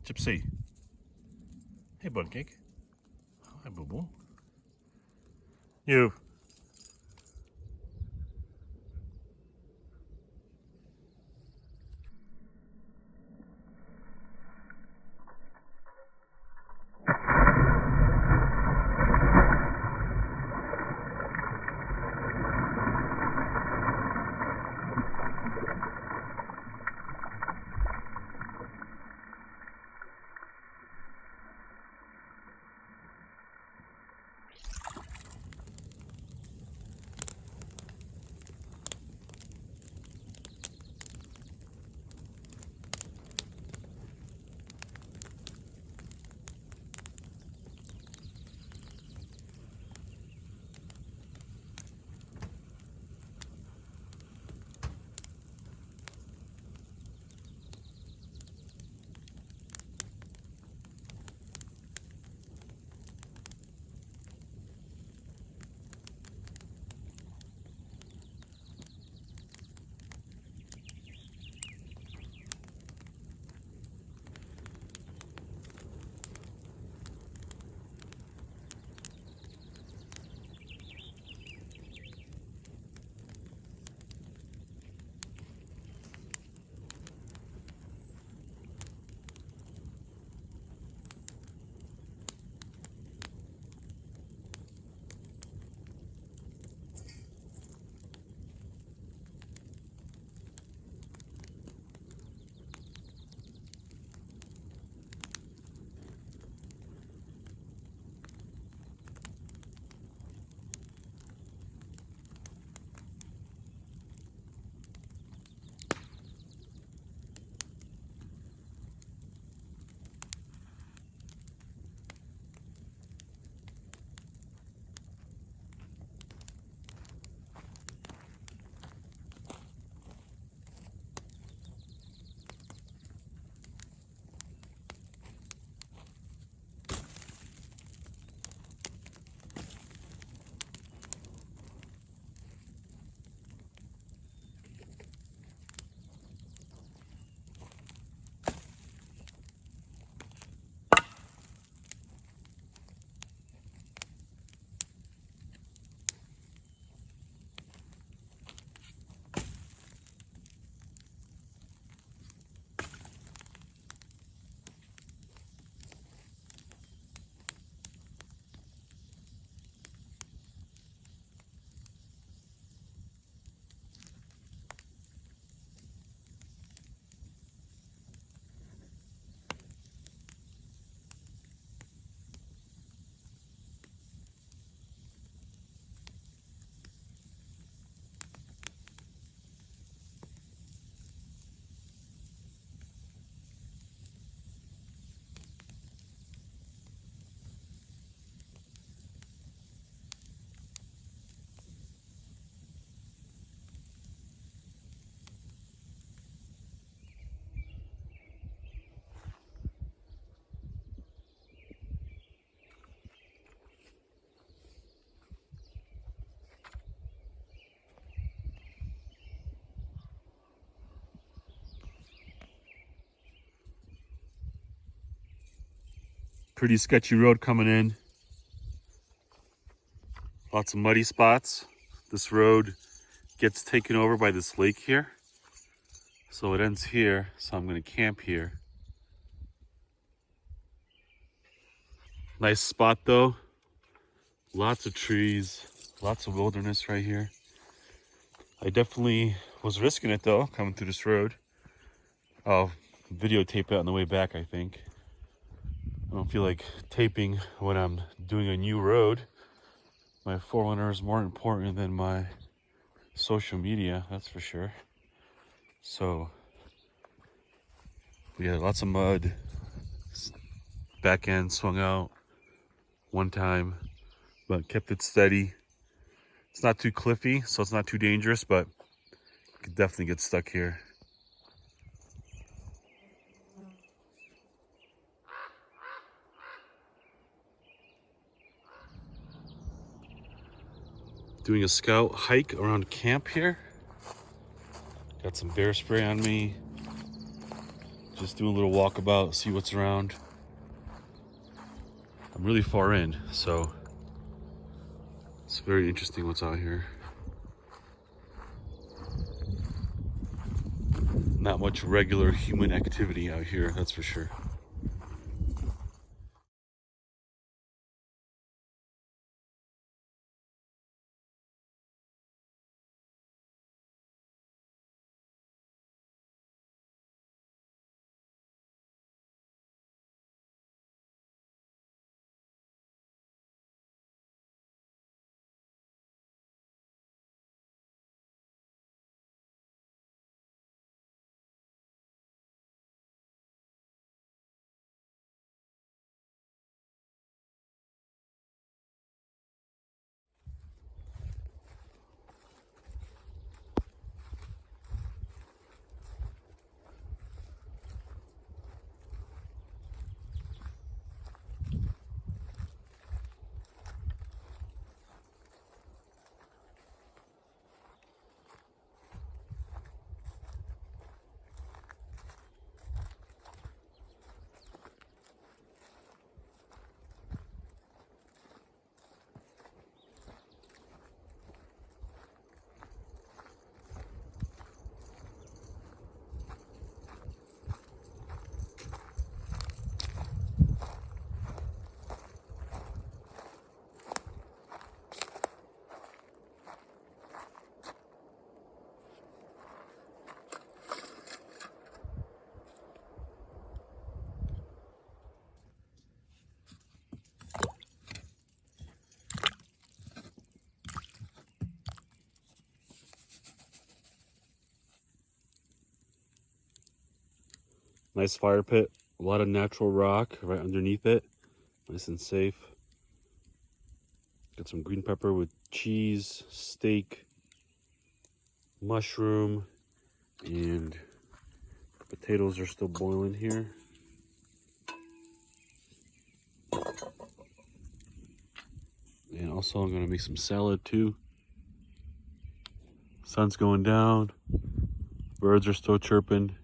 Gypsy. Hey, bun cake. Hi, boo boo. You. Pretty sketchy road coming in. Lots of muddy spots. This road gets taken over by this lake here. So it ends here, so I'm gonna camp here. Nice spot though. Lots of trees, lots of wilderness right here. I definitely was risking it though, coming through this road. I'll videotape it on the way back, I think. I don't feel like taping when I'm doing a new road. My 4runner is more important than my social media, that's for sure. So, we had lots of mud. Back end swung out one time, but kept it steady. It's not too cliffy, so it's not too dangerous, but you could definitely get stuck here. Doing a scout hike around camp here. Got some bear spray on me. Just doing a little walkabout, see what's around. I'm really far in, so it's very interesting what's out here. Not much regular human activity out here, that's for sure. Nice fire pit, a lot of natural rock right underneath it. Nice and safe. Got some green pepper with cheese, steak, mushroom, and potatoes are still boiling here. And also I'm gonna make some salad too. Sun's going down, birds are still chirping.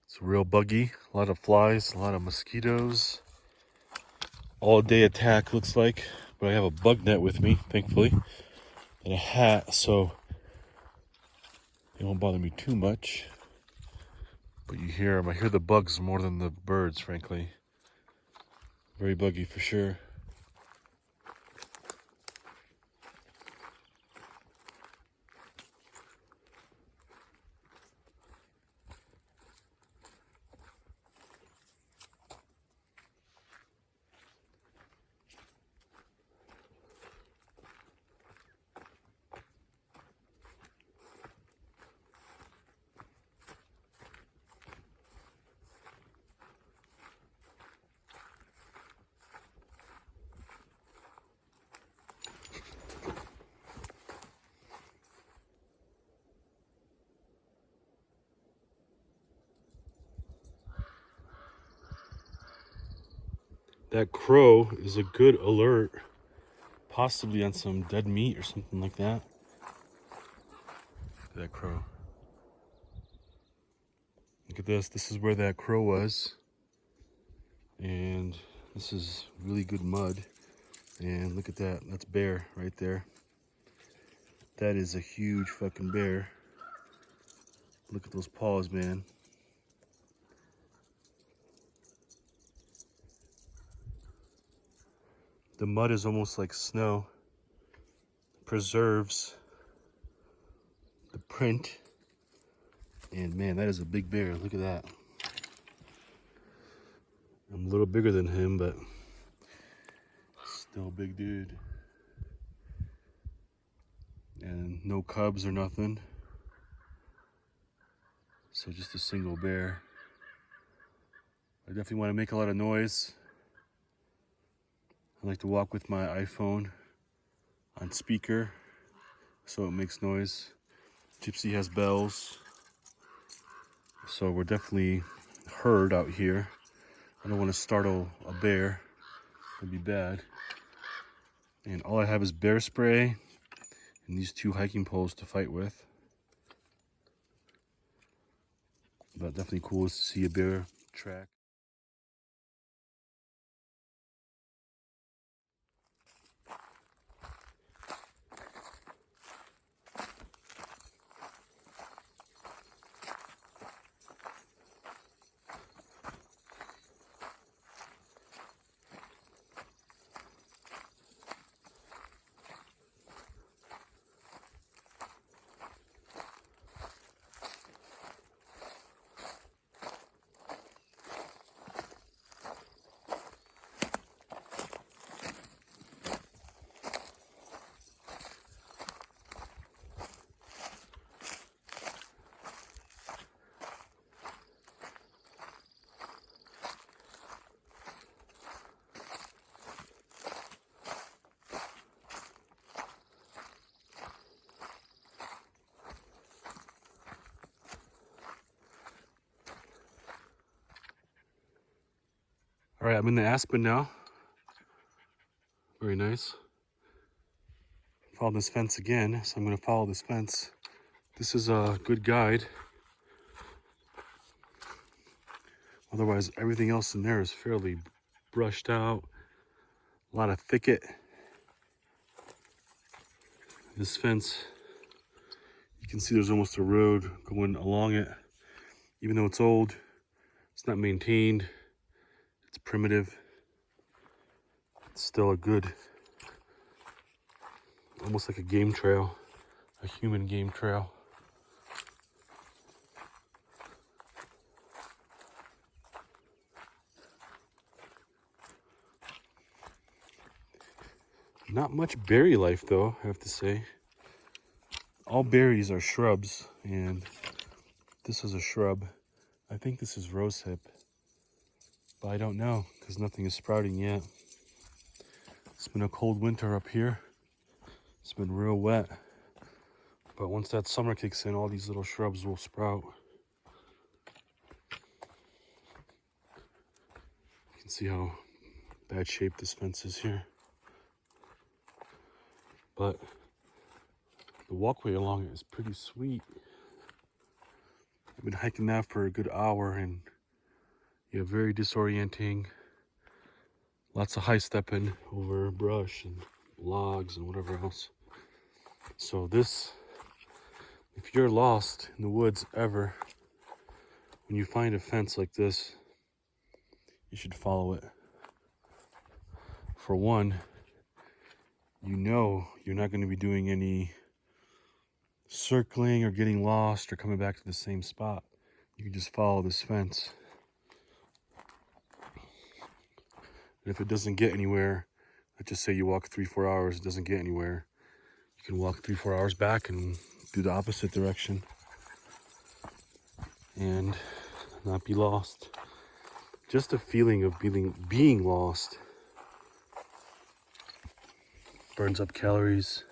It's real buggy, a lot of flies, a lot of mosquitoes. All day attack looks like, but I have a bug net with me, thankfully, and a hat, so it won't bother me too much. But you hear them, I hear the bugs more than the birds, frankly. Very buggy for sure. That crow is a good alert, possibly on some dead meat or something like that. That crow. Look at this. This is where that crow was. And this is really good mud. And look at that. That's bear right there. That is a huge fucking bear. Look at those paws, man. The mud is almost like snow. Preserves the print. And man, that is a big bear. Look at that. I'm a little bigger than him, but still a big dude. And no cubs or nothing. So just a single bear. I definitely want to make a lot of noise. I like to walk with my iPhone on speaker so it makes noise. Gypsy has bells. So we're definitely heard out here. I don't want to startle a bear. It'd be bad. And all I have is bear spray and these 2 hiking poles to fight with. But definitely cool to see a bear track. All right, I'm in the Aspen now. Very nice. Follow this fence again, so I'm gonna follow this fence. This is a good guide. Otherwise, everything else in there is fairly brushed out. A lot of thicket. This fence, you can see there's almost a road going along it. Even though it's old, it's not maintained, it's primitive. It's still a good, almost like a game trail, a human game trail. Not much berry life though, I have to say. All berries are shrubs, and this is a shrub. I think this is rosehip, but I don't know because nothing is sprouting yet. It's been a cold winter up here. It's been real wet, but once that summer kicks in, all these little shrubs will sprout. You can see how bad shape this fence is here. But the walkway along it is pretty sweet. I've been hiking that for a good hour, and yeah, very disorienting. Lots of high stepping over brush and logs and whatever else. So this, if you're lost in the woods ever, when you find a fence like this, you should follow it. For one, you know you're not going to be doing any circling or getting lost or coming back to the same spot. You can just follow this fence. And if it doesn't get anywhere, let's just say you walk 3-4 hours, it doesn't get anywhere, you can walk 3-4 hours back and do the opposite direction and not be lost. Just a feeling of being lost burns up calories.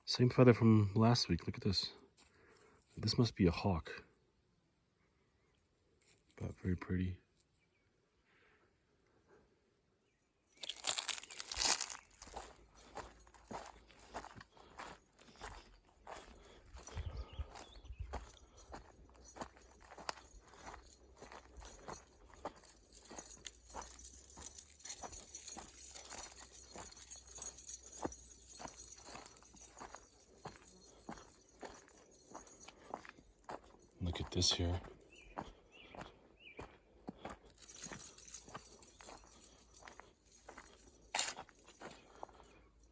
Same feather from last week. Look at this. This must be a hawk, but very pretty. Look at this here.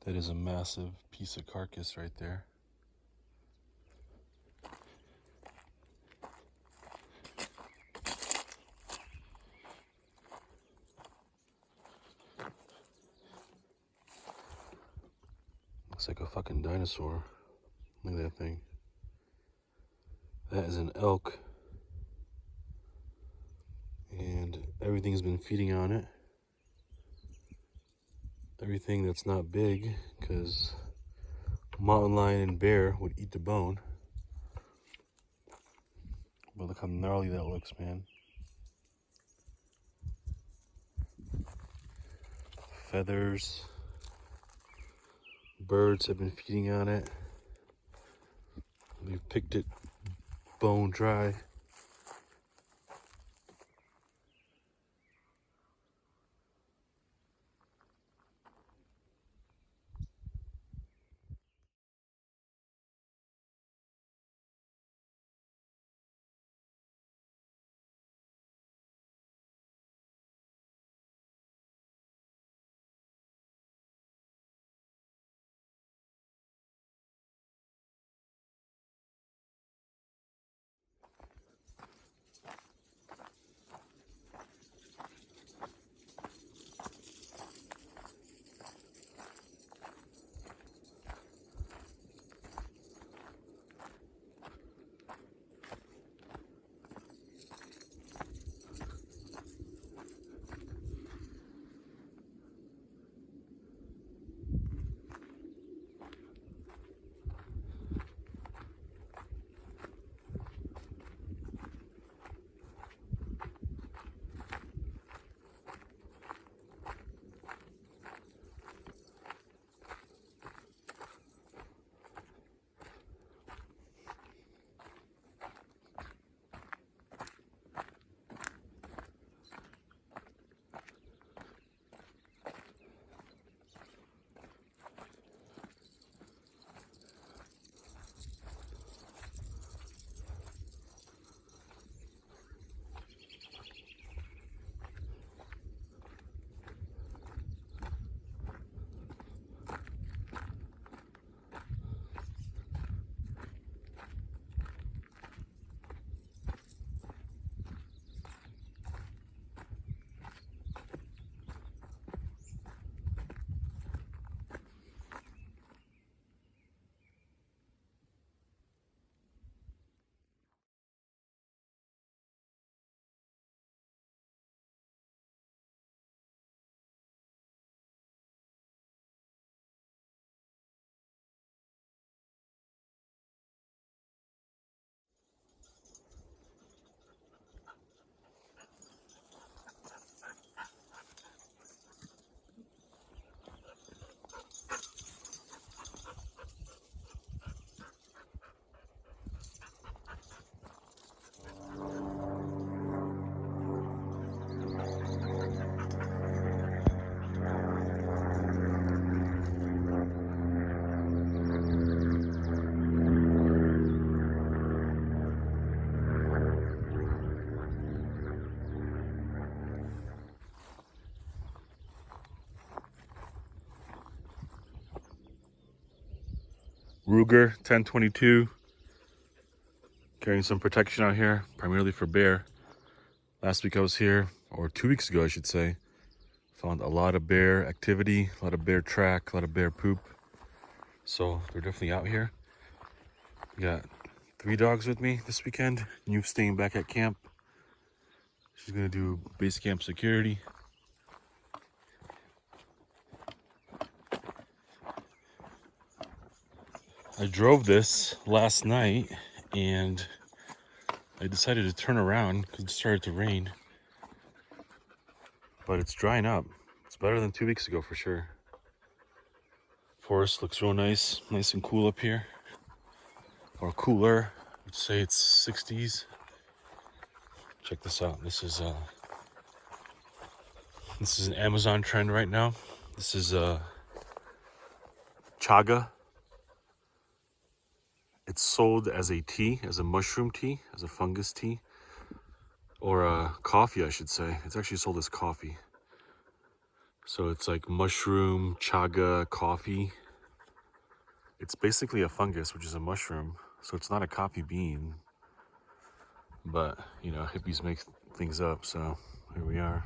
That is a massive piece of carcass right there. Looks like a fucking dinosaur. Look at that thing. That is an elk. And everything's been feeding on it. Everything that's not big, because mountain lion and bear would eat the bone. But look how gnarly that looks, man. Feathers. Birds have been feeding on it. We've picked it bone dry. Ruger 1022. Carrying some protection out here, primarily for bear. Last week I was here, or 2 weeks ago I should say. Found a lot of bear activity, a lot of bear track, a lot of bear poop. So they're definitely out here. Got 3 dogs with me this weekend. New staying back at camp. She's gonna do base camp security. I drove this last night and I decided to turn around because it started to rain. But it's drying up. It's better than 2 weeks ago for sure. Forest looks real nice, nice and cool up here. Or cooler. I'd say it's 60s. Check this out. This is an Amazon trend right now. This is chaga. It's sold as a tea, as a mushroom tea, as a fungus tea, or a coffee, I should say. It's actually sold as coffee. So it's like mushroom chaga coffee. It's basically a fungus, which is a mushroom. So it's not a coffee bean. But, you know, hippies make things up. So here we are.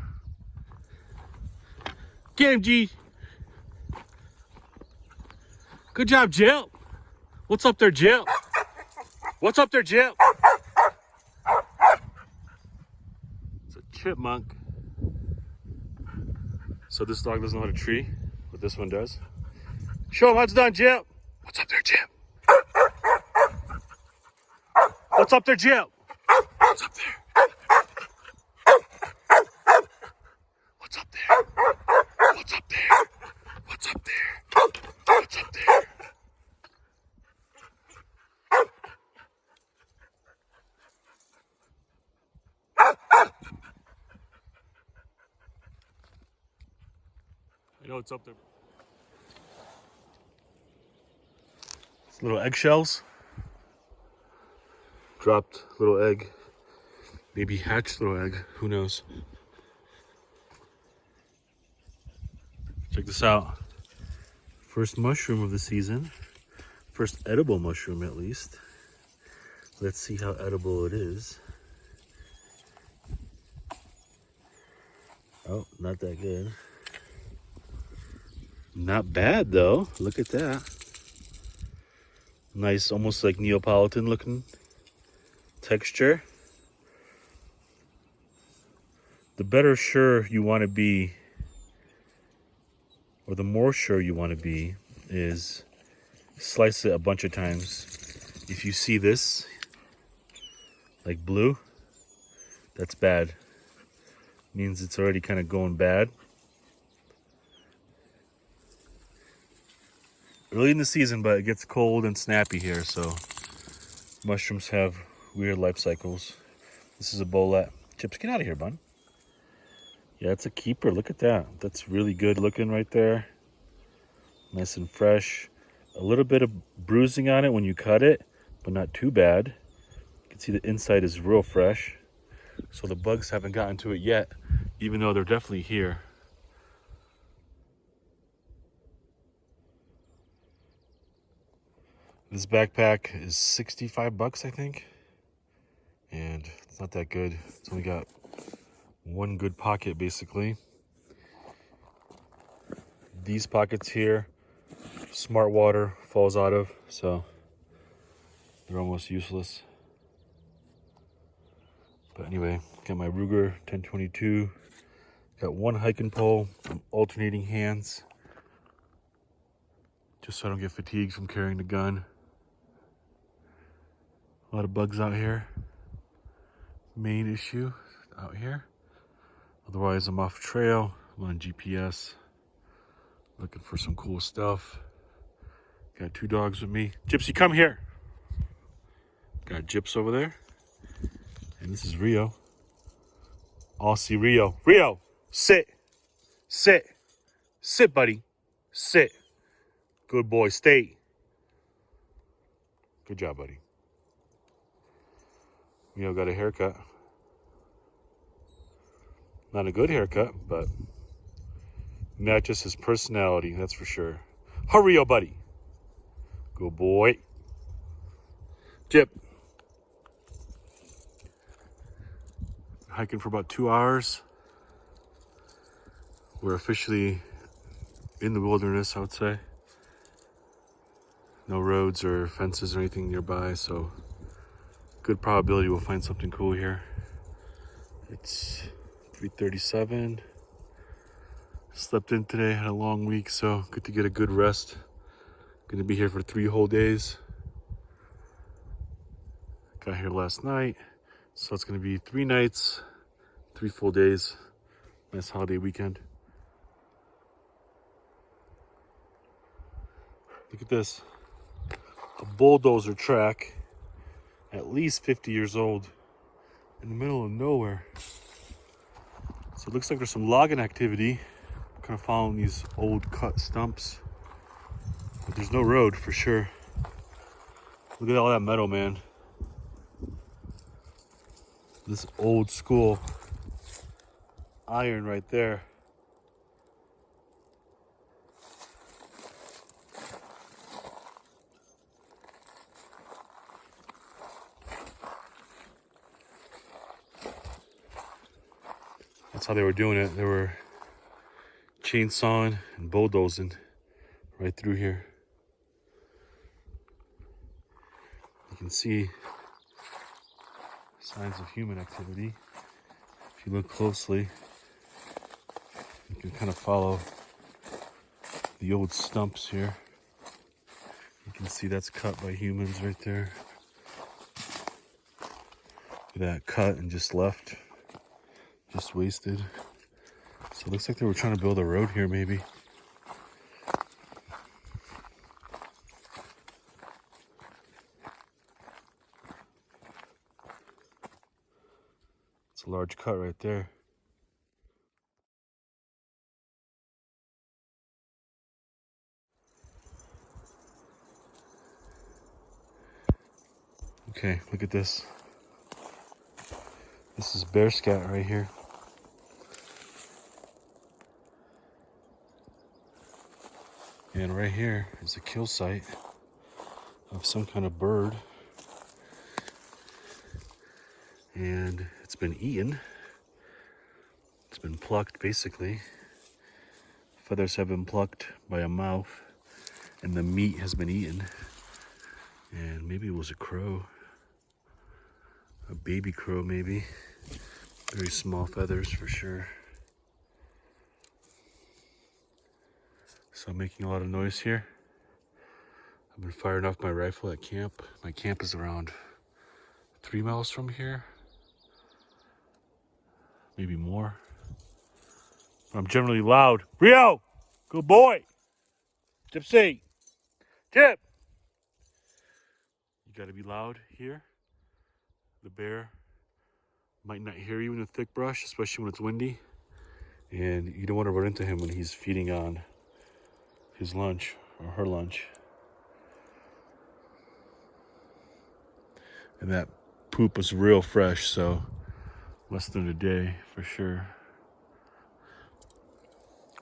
KMG! Good job, Jill. What's up there, Jill? What's up there, Jill? It's a chipmunk. So this dog doesn't know how to tree, but this one does. Show him how it's done, Jill. What's up there, Jill? What's up there, Jill? What's up there? What's up there? What's up there? What's up there? What's up there? I know it's up there. It's little eggshells. Dropped little egg. Maybe hatched little egg. Who knows? Check this out. First mushroom of the season. First edible mushroom, at least. Let's see how edible it is. Oh, not that good. Not bad though. Look at that. Nice, almost like Neapolitan looking texture. The better sure you want to be, or the more sure you want to be, is slice it a bunch of times. If you see this, like blue, that's bad. Means it's already kind of going bad. Early in the season, but it gets cold and snappy here, so mushrooms have weird life cycles. This is a bolette. Chips, get out of here, bud. Yeah, it's a keeper. Look at that. That's really good looking right there. Nice and fresh. A little bit of bruising on it when you cut it, but not too bad. You can see the inside is real fresh. So the bugs haven't gotten to it yet, even though they're definitely here. This backpack is 65 bucks, I think. And it's not that good. It's only got one good pocket, basically. These pockets here, smart water falls out of, so they're almost useless. But anyway, got my Ruger 1022. Got one hiking pole. I'm alternating hands, just so I don't get fatigued from carrying the gun. A lot of bugs out here. Main issue out here. Otherwise, I'm off trail. I'm on GPS. Looking for some cool stuff. Got two dogs with me. Gypsy, come here. Got Gyps over there. And this is Rio. Aussie Rio. Rio, sit. Sit. Sit, buddy. Sit. Good boy. Stay. Good job, buddy. Rio got a haircut. Not a good haircut, but matches his personality, that's for sure. Hurry up, buddy. Good boy. Jip. Hiking for about 2 hours. We're officially in the wilderness, I would say. No roads or fences or anything nearby, so good probability we'll find something cool here. It's 3:37. Slept in today, had a long week, so good to get a good rest. Gonna be here for 3 whole days. Got here last night, so it's gonna be 3 nights, 3 full days. Nice holiday weekend. Look at this. A bulldozer track, at least 50 years old, in the middle of nowhere. So it looks like there's some logging activity. Kind of following these old cut stumps. But there's no road for sure. Look at all that metal, man. This old school iron right there. That's how they were doing it. They were chainsawing and bulldozing right through here. You can see signs of human activity. If you look closely, you can kind of follow the old stumps here. You can see that's cut by humans right there. Look at that, cut and just left. Just wasted. So it looks like they were trying to build a road here, maybe. It's a large cut right there. Okay, look at this. This is bear scat right here. And right here is a kill site of some kind of bird. And it's been eaten. It's been plucked, basically. Feathers have been plucked by a mouse, and the meat has been eaten. And maybe it was a crow. A baby crow, maybe. Very small feathers for sure. So I'm making a lot of noise here. I've been firing off my rifle at camp. My camp is around 3 miles from here. Maybe more. But I'm generally loud. Rio! Good boy! Gypsy! Chip! You gotta be loud here. The bear might not hear you in the thick brush, especially when it's windy. And you don't want to run into him when he's feeding on his lunch or her lunch. And that poop was real fresh, so less than a day for sure.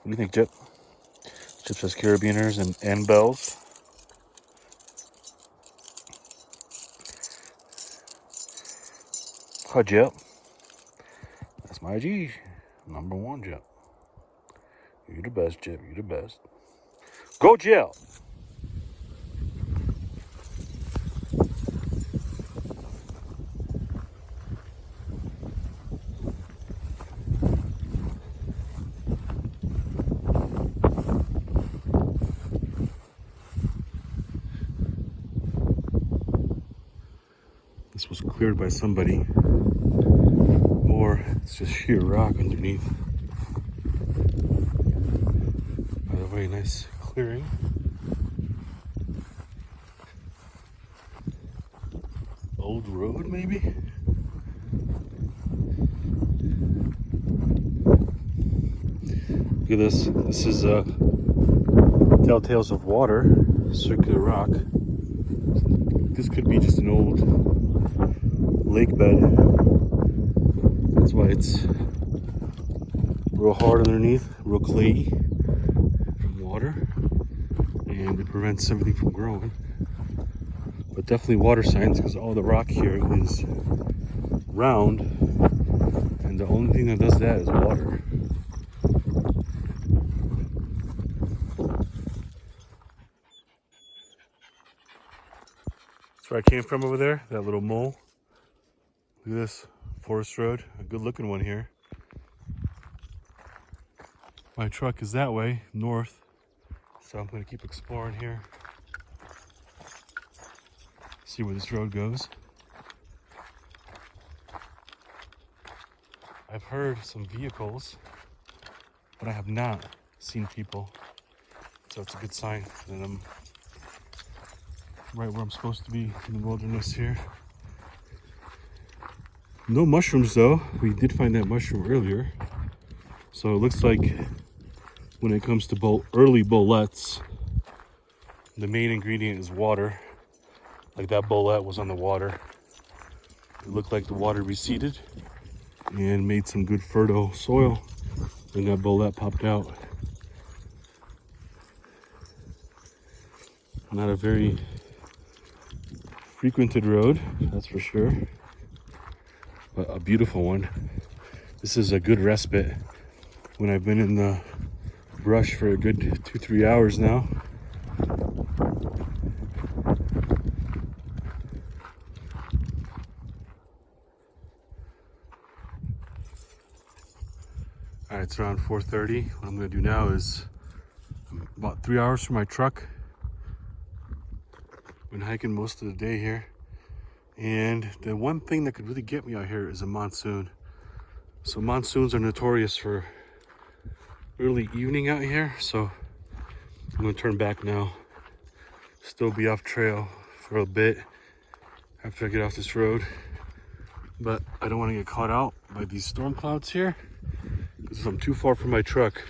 What do you think, Chip? Chip says carabiners and bells. Hi, Chip. That's my G. Number one, Chip. You're the best, Chip. You're the best. Go, Chip! This was cleared by somebody, or it's just sheer rock underneath. By the way, nice clearing. Old road, maybe? Look at this. This is Telltales of Water, circular rock. This could be just an old lake bed. That's why it's real hard underneath, real clayey from water, and it prevents everything from growing. But definitely water signs, because all the rock here is round, and the only thing that does that is water. That's where I came from over there, that little mole. Look at this forest road, a good looking one here. My truck is that way, north, so I'm gonna keep exploring here. See where this road goes. I've heard some vehicles, but I have not seen people. So it's a good sign that I'm right where I'm supposed to be in the wilderness here. No mushrooms though. We did find that mushroom earlier. So it looks like when it comes to early boletes, the main ingredient is water. Like that bolette was on the water. It looked like the water receded and made some good fertile soil. Then that bolette popped out. Not a very frequented road, that's for sure, but a beautiful one. This is a good respite when I've been in the brush for a good 2-3 hours now. All right, it's around 4:30. What I'm gonna do now is I'm about 3 hours from my truck. Been hiking most of the day here. And the one thing that could really get me out here is a monsoon. So monsoons are notorious for early evening out here. So I'm gonna turn back now. Still be off trail for a bit after I get off this road. But I don't want to get caught out by these storm clouds here. Because if I'm too far from my truck,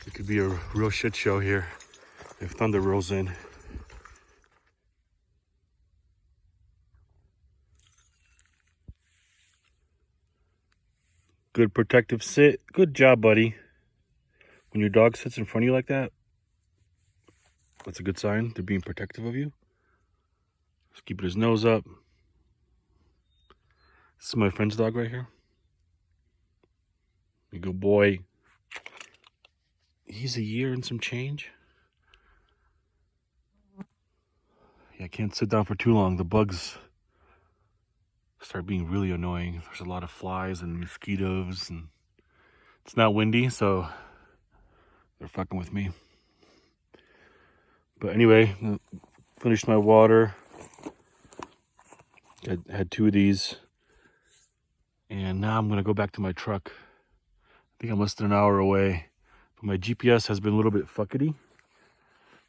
it could be a real shit show here if thunder rolls in. Good protective sit. Good job, buddy. When your dog sits in front of you like that, that's a good sign. They're being protective of you. Just keeping his nose up. This is my friend's dog right here. You go, boy. He's a year and some change. Yeah, I can't sit down for too long. The bugs start being really annoying. There's a lot of flies and mosquitoes, and it's not windy, so they're fucking with me. But anyway, finished my water. I had 2 of these. And now I'm gonna go back to my truck. I think I'm less than an hour away. But my GPS has been a little bit fuckety.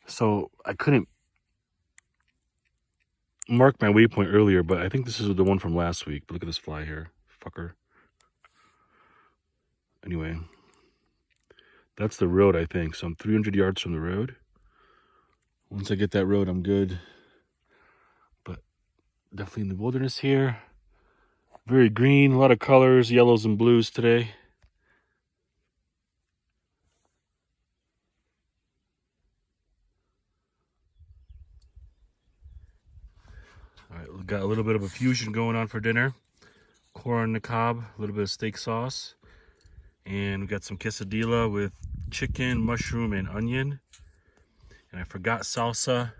So I couldn't mark my waypoint earlier, but I think this is the one from last week. But look at this fly here. Fucker. Anyway. That's the road, I think. So I'm 300 yards from the road. Once I get that road, I'm good. But definitely in the wilderness here. Very green, a lot of colors, yellows and blues today. All right, we got a little bit of a fusion going on for dinner. Corn on the cob, a little bit of steak sauce. And we got some quesadilla with chicken, mushroom, and onion. And I forgot salsa.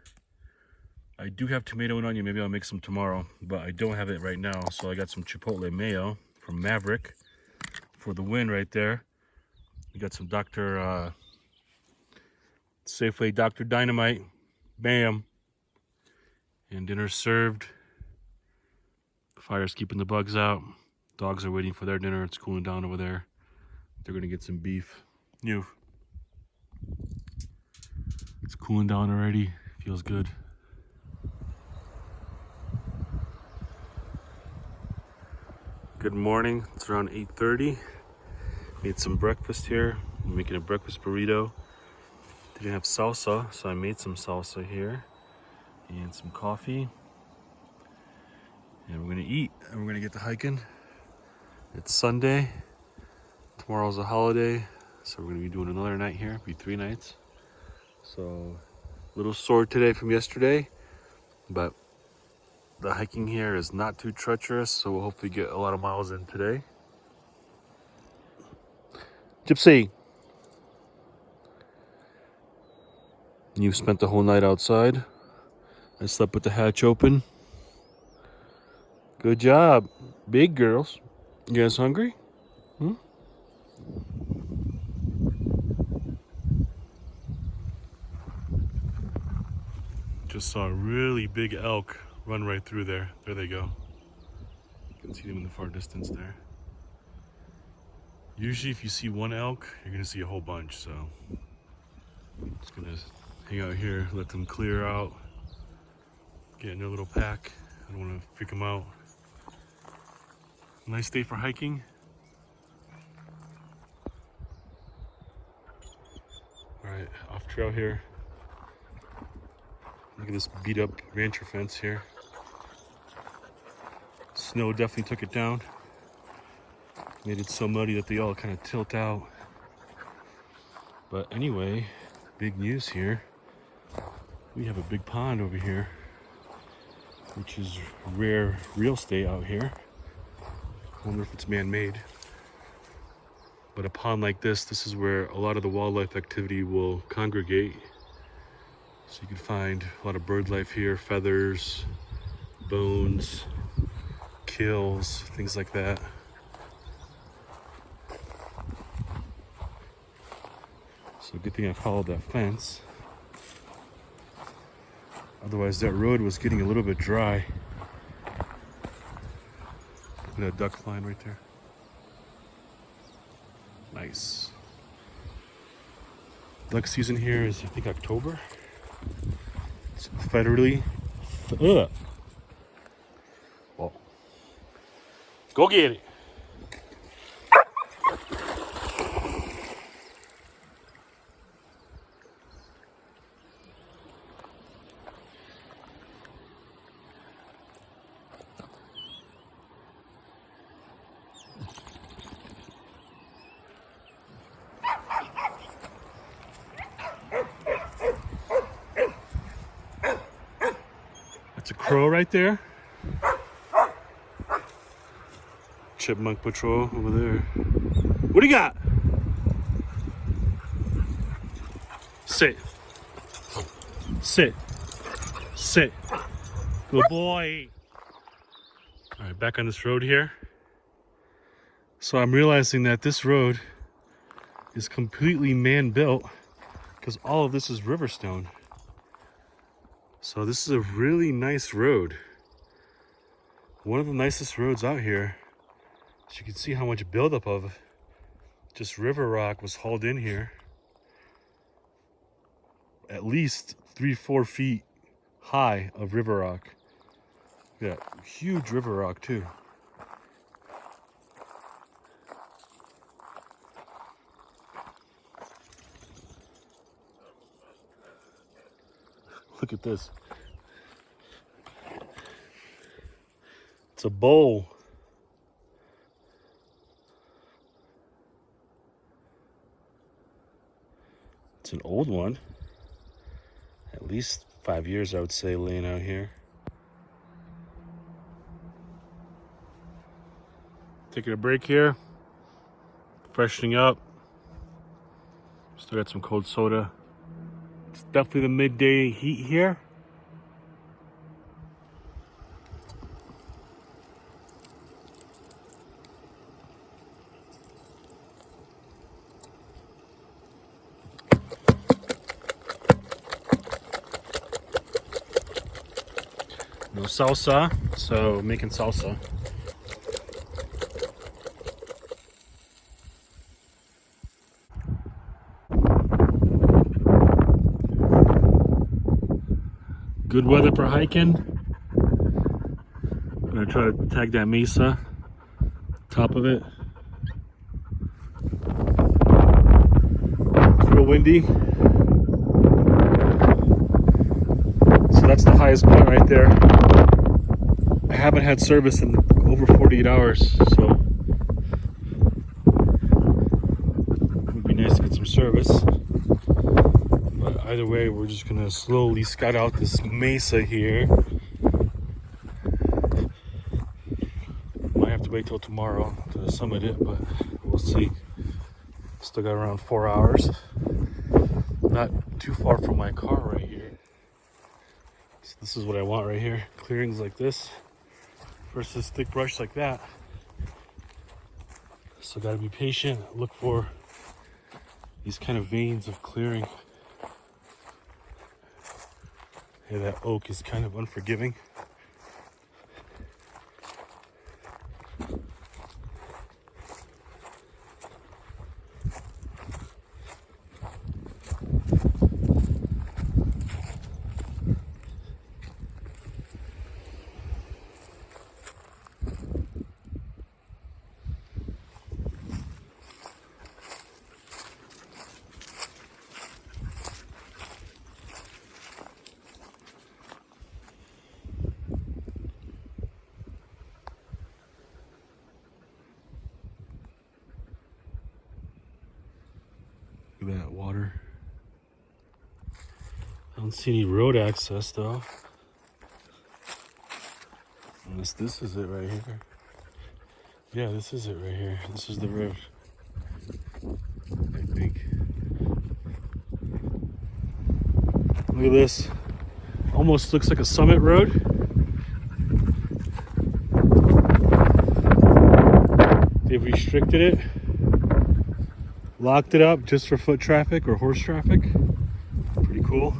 I do have tomato and onion. Maybe I'll make some tomorrow, but I don't have it right now. So I got some chipotle mayo from Maverick for the win right there. We got some Dr. Safeway Dr. Dynamite. Bam. And dinner served. The fire's keeping the bugs out. Dogs are waiting for their dinner. It's cooling down over there. They're gonna get some beef. It's cooling down already. Feels good. Good morning. It's around 8:30. Made some breakfast here. I'm making a breakfast burrito. Didn't have salsa, so I made some salsa here. And some coffee. And we're gonna eat and we're gonna get to hiking. It's Sunday. Tomorrow's a holiday. So we're gonna be doing another night here. It'll be 3 nights. So a little sore today from yesterday, but the hiking here is not too treacherous, so we'll hopefully get a lot of miles in today. Gypsy, you spent the whole night outside. I slept with the hatch open. Good job, big girls. You guys hungry? Just saw a really big elk run right through there. There they go. You can see them in the far distance there. Usually if you see one elk, you're gonna see a whole bunch, so I'm just gonna hang out here, let them clear out, get in their little pack. I don't wanna freak them out. Nice day for hiking. All right, off trail here. Look at this beat up rancher fence here. Snow definitely took it down. Made it so muddy that they all kind of tilt out. But anyway, big news here. We have a big pond over here, which is rare real estate out here. I wonder if it's man-made. But a pond like this is where a lot of the wildlife activity will congregate. So you can find a lot of bird life here, feathers, bones, kills, things like that. So good thing I followed that fence. Otherwise that road was getting a little bit dry. Look at that duck line right there. Nice. Duck season here is, I think, October. It's federally. Well, go get it. That's a crow right there. Chipmunk patrol over there. What do you got? Sit. Sit. Sit. Good boy. All right, back on this road here. So I'm realizing that this road is completely man-built because all of this is riverstone. So this is a really nice road. One of the nicest roads out here. So you can see how much buildup of just river rock was hauled in here. At least 3-4 feet high of river rock. Yeah, huge river rock too. Look at this. It's a bowl. It's an old one. At least 5 years, I would say, laying out here. Taking a break here. Freshening up. Still got some cold soda. It's definitely the midday heat here. No salsa, so making salsa. Good weather for hiking. I'm gonna try to tag that Mesa, top of it. It's real windy. So that's the highest point right there. I haven't had service in over 48 hours, so it would be nice to get some service. But either way, we're just gonna slowly scout out this mesa here. Might have to wait till tomorrow to summit it, but we'll see. Still got around 4 hours. Not too far from my car right here. So this is what I want right here. Clearings like this versus thick brush like that. So gotta be patient. Look for these kind of veins of clearing. Hey, that oak is kind of unforgiving. don't see any road access though. Unless this is it right here. Yeah, this is it right here. This is the road, I think. Look at this. Almost looks like a summit road. They've restricted it. Locked it up just for foot traffic or horse traffic. Pretty cool.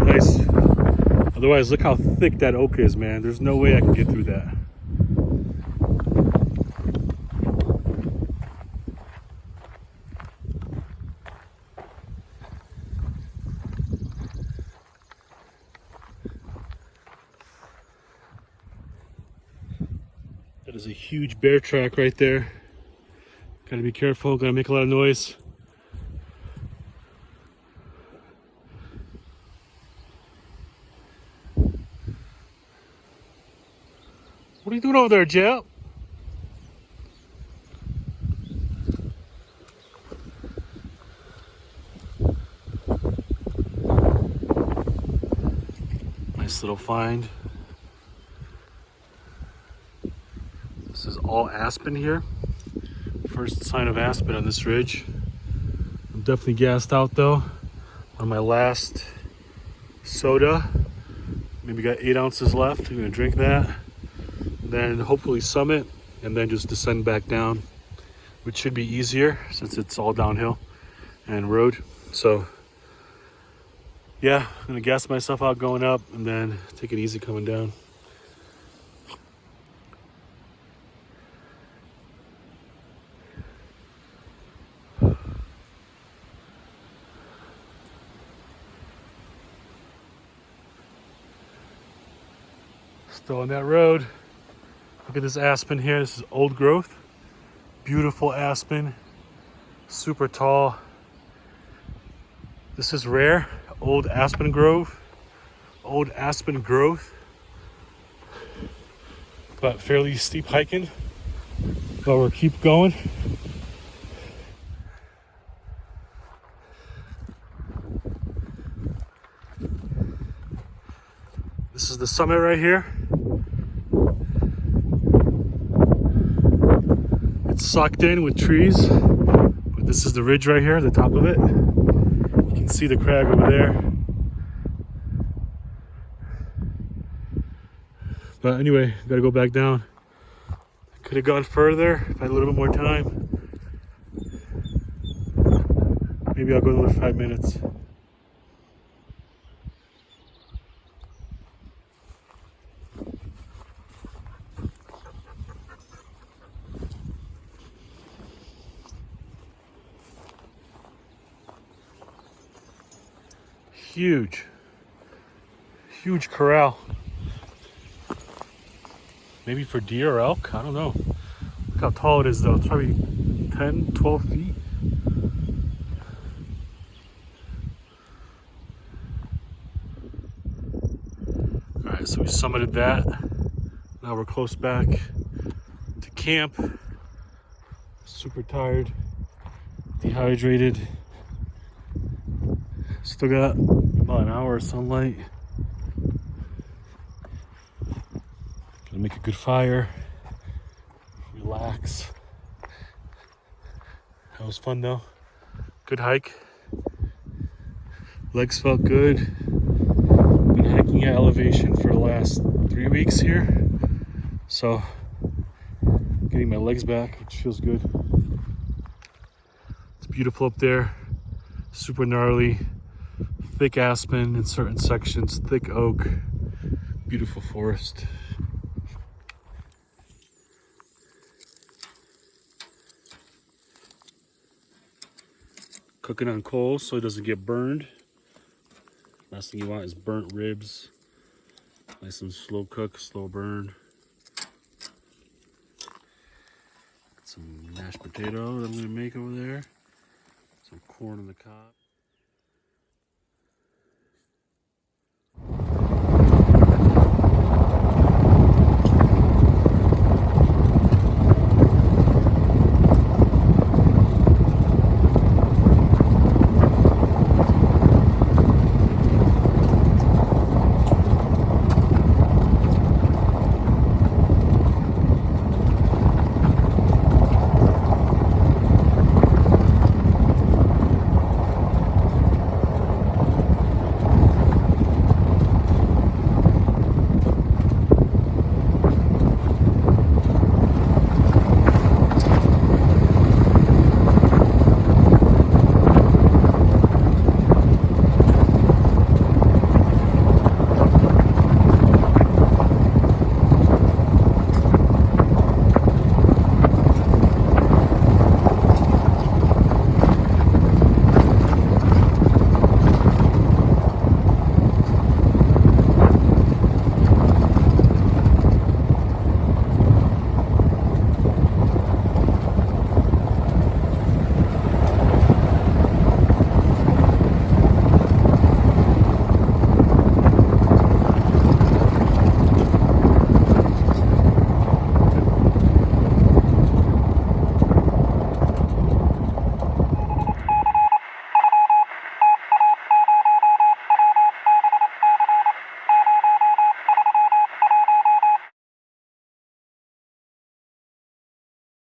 Nice. Otherwise, look how thick that oak is, man. There's no way I can get through that. That is a huge bear track right there. Gotta be careful, gotta make a lot of noise. What are you doing over there, Jep? Nice little find. This is all aspen here. First sign of aspen on this ridge. I'm definitely gassed out though on my last soda. Maybe got 8 ounces left. I'm gonna drink that. Then hopefully summit and then just descend back down, which should be easier since it's all downhill and road. So yeah, I'm gonna gas myself out going up and then take it easy coming down. Still on that road. Look at this aspen here. This is old growth. Beautiful aspen. Super tall. This is rare. Old aspen grove. Old aspen growth. But fairly steep hiking. But we'll keep going. This is the summit right here. It's sucked in with trees, but this is the ridge right here, the top of it. You can see the crag over there. But anyway, gotta go back down. Could have gone further if I had a little bit more time. Maybe I'll go another 5 minutes. Huge corral. Maybe for deer or elk, I don't know. Look how tall it is though, it's probably 10, 12 feet. All right, so we summited that. Now we're close back to camp. Super tired, dehydrated. Still got about an hour of sunlight. Gonna make a good fire. Relax. That was fun though. Good hike. Legs felt good. Been hiking at elevation for the last 3 weeks here. So getting my legs back, which feels good. It's beautiful up there. Super gnarly. Thick aspen in certain sections, thick oak, beautiful forest. Cooking on coals so it doesn't get burned. Last thing you want is burnt ribs. Nice and slow cook, slow burn. Some mashed potato that I'm gonna make over there. Some corn on the cob.